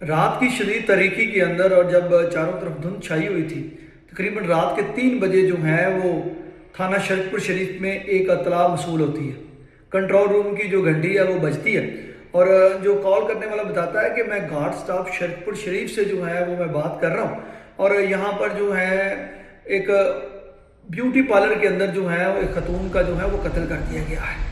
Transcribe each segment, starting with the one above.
رات کی شدید تاریکی کے اندر اور جب چاروں طرف دھند چھائی ہوئی تھی، تقریباً رات کے 3 بجے جو ہیں وہ تھانہ شرک پور شریف میں ایک اطلاع موصول ہوتی ہے۔ کنٹرول روم کی جو گھنٹی ہے وہ بجتی ہے اور جو کال کرنے والا بتاتا ہے کہ میں گھاٹ سٹاف شرک پور شریف سے جو ہے وہ میں بات کر رہا ہوں، اور یہاں پر جو ہے ایک بیوٹی پارلر کے اندر جو ہے ایک خاتون کا جو ہے وہ قتل کر دیا گیا ہے۔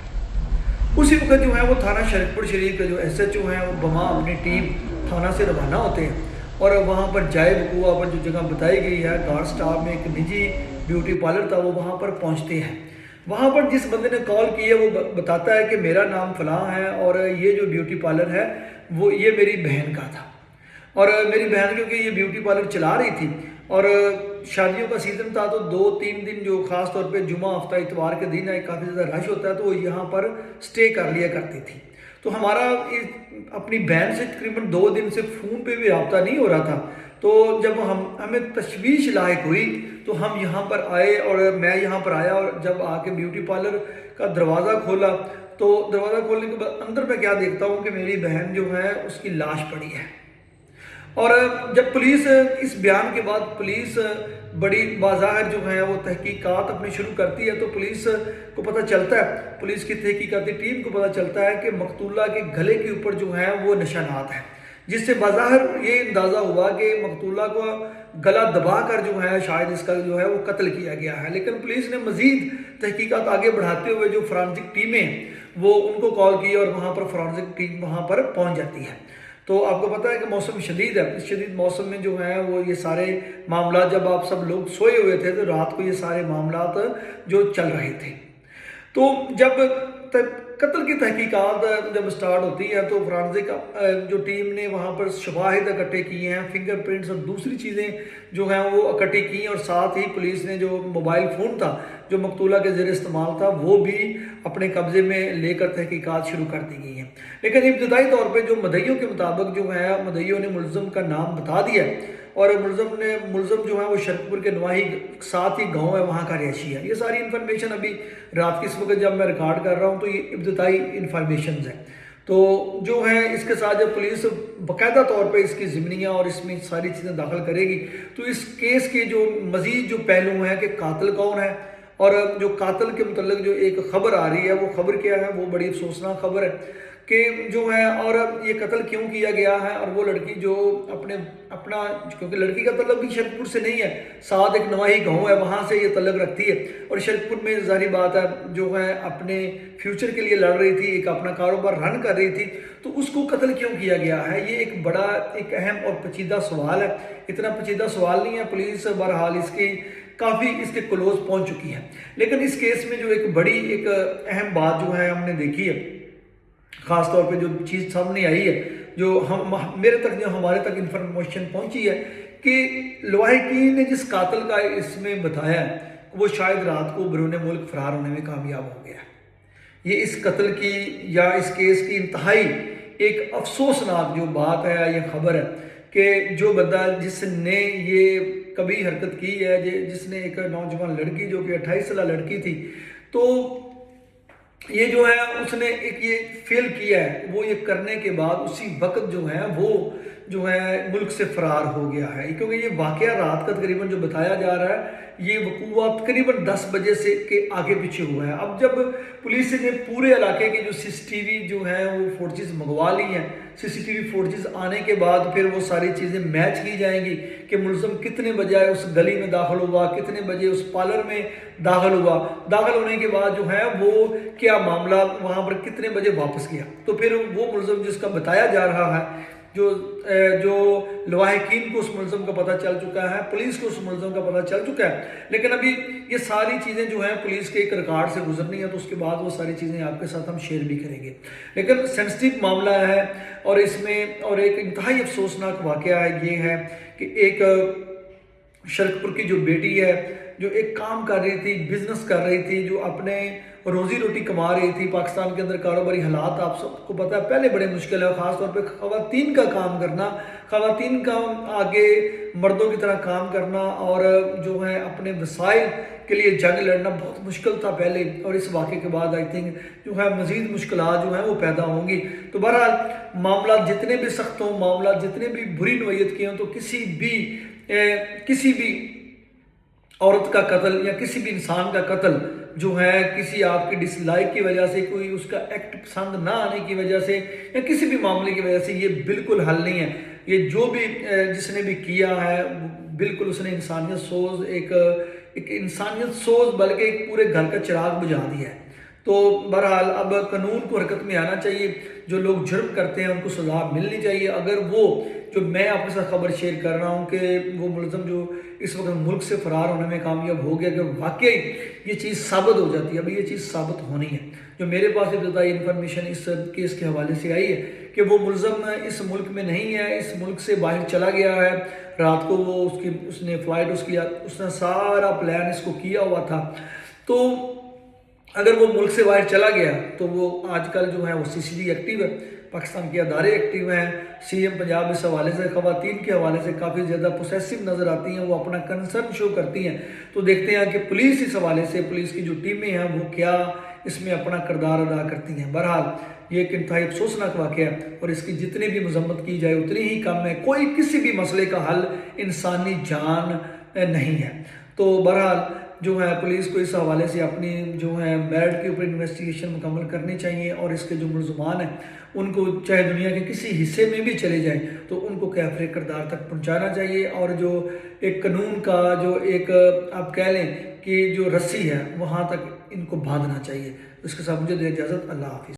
اسی وقت جو ہے وہ تھانہ شرک پور شریف کے جو ایس ایچ او ہیں وہ بما اپنی ٹیم تھانہ سے روانہ ہوتے ہیں اور وہاں پر جائے وقوع پر جو جگہ بتائی گئی ہے گارڈ سٹاف میں ایک نجی بیوٹی پارلر تھا، وہ وہاں پر پہنچتے ہیں۔ وہاں پر جس بندے نے کال کی ہے وہ بتاتا ہے کہ میرا نام فلاں ہے اور یہ جو بیوٹی پارلر ہے وہ یہ میری بہن کا تھا، اور میری بہن کیونکہ یہ بیوٹی پارلر چلا رہی تھی اور شادیوں کا سیزن تھا تو 2-3 دن جو خاص طور پہ جمعہ ہفتہ اتوار کے دن ہے کافی زیادہ رش ہوتا ہے تو وہ یہاں پر سٹے کر لیا کرتی تھی۔ تو ہمارا اپنی بہن سے تقریباً 2 دن سے فون پہ بھی رابطہ نہیں ہو رہا تھا، تو جب ہمیں تشویش لاحق ہوئی تو ہم یہاں پر آئے اور میں یہاں پر آیا، اور جب آ کے بیوٹی پارلر کا دروازہ کھولا تو دروازہ کھولنے کے بعد اندر میں کیا دیکھتا ہوں کہ میری بہن جو ہے اس کی لاش پڑی ہے۔ اور جب پولیس اس بیان کے بعد پولیس بڑی بظاہر جو ہے وہ تحقیقات اپنی شروع کرتی ہے تو پولیس کو پتہ چلتا ہے، پولیس کی تحقیقاتی ٹیم کو پتہ چلتا ہے کہ مقتولہ کے گلے کے اوپر جو ہے وہ نشانات ہیں، جس سے بظاہر یہ اندازہ ہوا کہ مقتولہ کو گلا دبا کر جو ہے شاید اس کا جو ہے وہ قتل کیا گیا ہے۔ لیکن پولیس نے مزید تحقیقات آگے بڑھاتے ہوئے جو فرانزک ٹیمیں وہ ان کو کال کی اور وہاں پر فرانزک ٹیم وہاں پر پہنچ جاتی ہے۔ تو آپ کو پتہ ہے کہ موسم شدید ہے، اس شدید موسم میں جو ہے وہ یہ سارے معاملات، جب آپ سب لوگ سوئے ہوئے تھے تو رات کو یہ سارے معاملات جو چل رہے تھے، تو جب قتل کی تحقیقات جب سٹارٹ ہوتی ہے تو فرانزک جو ٹیم نے وہاں پر شواہد اکٹھے کیے ہیں، فنگر پرنٹس اور دوسری چیزیں جو ہیں وہ اکٹھی کی ہیں، اور ساتھ ہی پولیس نے جو موبائل فون تھا جو مقتولہ کے زیر استعمال تھا وہ بھی اپنے قبضے میں لے کر تحقیقات شروع کر دی گئی ہیں۔ لیکن ابتدائی طور پہ جو مدعیوں کے مطابق جو ہے مدعیوں نے ملزم کا نام بتا دیا اور ملزم جو ہے وہ شرک پور کے نواحی ساتھ ہی گاؤں ہے وہاں کا رہائشی ہے۔ یہ ساری انفارمیشن ابھی رات کی اس وقت جب میں ریکارڈ کر رہا ہوں تو یہ ابتدائی انفارمیشنز ہیں، تو جو ہے اس کے ساتھ جب پولیس باقاعدہ طور پہ اس کی ضمنیاں اور اس میں ساری چیزیں داخل کرے گی تو اس کیس کے جو مزید جو پہلو ہیں کہ قاتل کون ہے اور جو قاتل کے متعلق جو ایک خبر آ رہی ہے وہ خبر کیا ہے، وہ بڑی افسوسناک خبر ہے کہ جو ہے اور یہ قتل کیوں کیا گیا ہے، اور وہ لڑکی جو اپنا کیونکہ لڑکی کا تعلق بھی شرک پور سے نہیں ہے، ساتھ ایک نواحی گاؤں ہے وہاں سے یہ تعلق رکھتی ہے، اور شرک پور میں ظاہری بات ہے جو ہے اپنے فیوچر کے لیے لڑ رہی تھی، ایک اپنا کاروبار رن کر رہی تھی، تو اس کو قتل کیوں کیا گیا ہے، یہ ایک بڑا ایک اہم اور پیچیدہ سوال ہے۔ اتنا پیچیدہ سوال نہیں ہے، پولیس بہرحال اس کی کافی اس کے کلوز پہنچ چکی ہے، لیکن اس کیس میں جو ایک بڑی ایک اہم بات جو ہے ہم نے دیکھی ہے، خاص طور پہ جو چیز سامنے آئی ہے جو ہمارے تک انفارمیشن پہنچی ہے کہ لواحقین نے جس قاتل کا اس میں بتایا ہے وہ شاید رات کو بیرون ملک فرار ہونے میں کامیاب ہو گیا ہے۔ یہ اس قتل کی یا اس کیس کی انتہائی ایک افسوسناک جو بات ہے، یہ خبر ہے کہ جو بندہ جس نے یہ کبھی حرکت کی ہے، جس نے ایک نوجوان لڑکی جو کہ 28 سالہ لڑکی تھی، تو یہ جو ہے اس نے ایک یہ فیل کیا ہے، وہ یہ کرنے کے بعد اسی وقت جو ہے وہ جو ہے ملک سے فرار ہو گیا ہے، کیونکہ یہ واقعہ رات کا تقریباً جو بتایا جا رہا ہے یہ وقوع تقریباً 10 بجے سے کے آگے پیچھے ہوا ہے۔ اب جب پولیس نے پورے علاقے کی جو سی سی ٹی وی جو ہیں وہ فوٹیجز منگوا لی ہیں، سی سی ٹی وی فوٹیجز آنے کے بعد پھر وہ ساری چیزیں میچ کی جائیں گی کہ ملزم کتنے بجے اس گلی میں داخل ہوا، کتنے بجے اس پارلر میں داخل ہوا، داخل ہونے کے بعد جو ہے وہ کیا معاملہ وہاں پر کتنے بجے واپس گیا، تو پھر وہ ملزم جس کا بتایا جا رہا ہے جو لواحقین کو اس ملزم کا پتہ چل چکا ہے، پولیس کو اس ملزم کا پتہ چل چکا ہے، لیکن ابھی یہ ساری چیزیں جو ہیں پولیس کے ایک ریکارڈ سے گزرنی ہے، تو اس کے بعد وہ ساری چیزیں آپ کے ساتھ ہم شیئر بھی کریں گے، لیکن سینسٹیو معاملہ ہے اور اس میں اور ایک انتہائی افسوسناک واقعہ ہے یہ ہے کہ ایک شرک پور کی جو بیٹی ہے جو ایک کام کر رہی تھی، بزنس کر رہی تھی، جو اپنے روزی روٹی کما رہی تھی. پاکستان کے اندر کاروباری حالات آپ سب کو پتہ ہے پہلے بڑے مشکل ہے، خاص طور پہ خواتین کا کام کرنا، خواتین کا آگے مردوں کی طرح کام کرنا اور جو ہے اپنے وسائل کے لیے جنگ لڑنا بہت مشکل تھا پہلے، اور اس واقعے کے بعد آئی تھنک جو ہے مزید مشکلات جو ہیں وہ پیدا ہوں گی. تو بہرحال معاملات جتنے بھی سخت ہوں، معاملات جتنے بھی بری نوعیت کے ہوں، تو کسی بھی عورت کا قتل یا کسی بھی انسان کا قتل جو ہے کسی آپ کی ڈس لائک کی وجہ سے، کوئی اس کا ایکٹ پسند نہ آنے کی وجہ سے یا کسی بھی معاملے کی وجہ سے، یہ بالکل حل نہیں ہے. یہ جو بھی جس نے بھی کیا ہے بالکل اس نے انسانیت سوز ایک انسانیت سوز بلکہ ایک پورے گھر کا چراغ بجھا دیا ہے. تو بہرحال اب قانون کو حرکت میں آنا چاہیے، جو لوگ جرم کرتے ہیں ان کو سزا ملنی چاہیے. اگر وہ جو میں آپ کے ساتھ خبر شیئر کر رہا ہوں کہ وہ ملزم جو اس وقت ملک سے فرار ہونے میں کامیاب ہو گیا، اگر واقعی یہ چیز ثابت ہو جاتی ہے، ابھی یہ چیز ثابت ہونی ہے. جو میرے پاس ابتدائی انفارمیشن اس کیس کے حوالے سے آئی ہے کہ وہ ملزم اس ملک میں نہیں ہے، اس ملک سے باہر چلا گیا ہے. رات کو وہ اس نے فلائٹ اس نے سارا پلان اس کو کیا ہوا تھا. تو اگر وہ ملک سے باہر چلا گیا تو وہ آج کل جو ہے وہ CCD ایکٹیو ہے، پاکستان کے ادارے ایکٹیو ہیں. CM پنجاب اس حوالے سے خواتین کے حوالے سے کافی زیادہ پوسیسو نظر آتی ہیں، وہ اپنا کنسرن شو کرتی ہیں. تو دیکھتے ہیں کہ پولیس اس حوالے سے، پولیس کی جو ٹیمیں ہیں وہ کیا اس میں اپنا کردار ادا کرتی ہیں. بہرحال یہ ایک انتہائی افسوسناک واقعہ ہے اور اس کی جتنی بھی مذمت کی جائے اتنی ہی کم ہے. کوئی کسی بھی مسئلے کا حل انسانی جان نہیں ہے. تو بہرحال جو ہے پولیس کو اس حوالے سے اپنی جو ہے میرٹ کے اوپر انویسٹیگیشن مکمل کرنی چاہیے اور اس کے جو ملزمان ہیں ان کو چاہے دنیا کے کسی حصے میں بھی چلے جائیں تو ان کو کیفر کردار تک پہنچانا چاہیے. اور جو ایک قانون کا جو ایک آپ کہہ لیں کہ جو رسی ہے وہاں تک ان کو باندھنا چاہیے. اس کے ساتھ مجھے دے اجازت. اللہ حافظ.